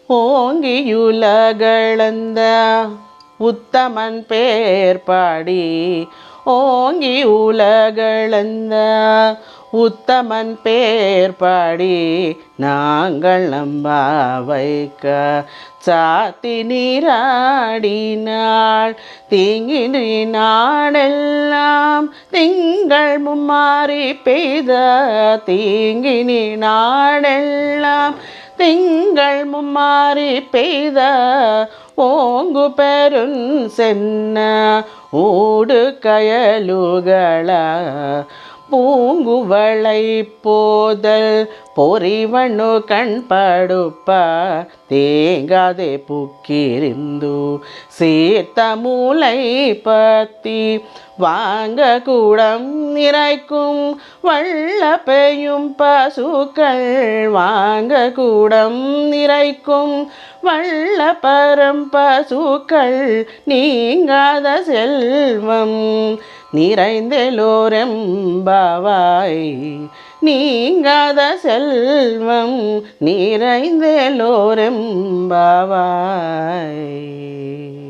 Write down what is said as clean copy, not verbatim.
ஓங்கியுலகளந்த உத்தமன் பேர் பாடி ஓங்கி உலகளந்த உத்தமன் பேர் பாடி நாங்கள் நம்ப வைக்க சாத்தி நீராடினாள் தீங்கினி நாடெல்லாம் திங்கள் மும்மாறி பெய்த தீங்கினி நாடெல்லாம் திங்கள் மும்மாறி பெய்த ஓங்கு பெருன் சென்ன ஊடு கயலுகள பூங்குவளை போதல் பொறிவண்ணு கண்படுப்ப தேங்காதே புக்கிரிந்து சீர்த்த மூளை பத்தி வாங்க கூடம் நிறைக்கும் வள்ள பெய்யும் பசுக்கள் வாங்க கூடம் நிறைக்கும் வள்ள பரம் பசுக்கள் நீங்காத செல்வம் நிறைந்தெலோரெம்பாவாய் நீங்காத செல்வம் நிறைந்தெலோரெம்பாவாய்.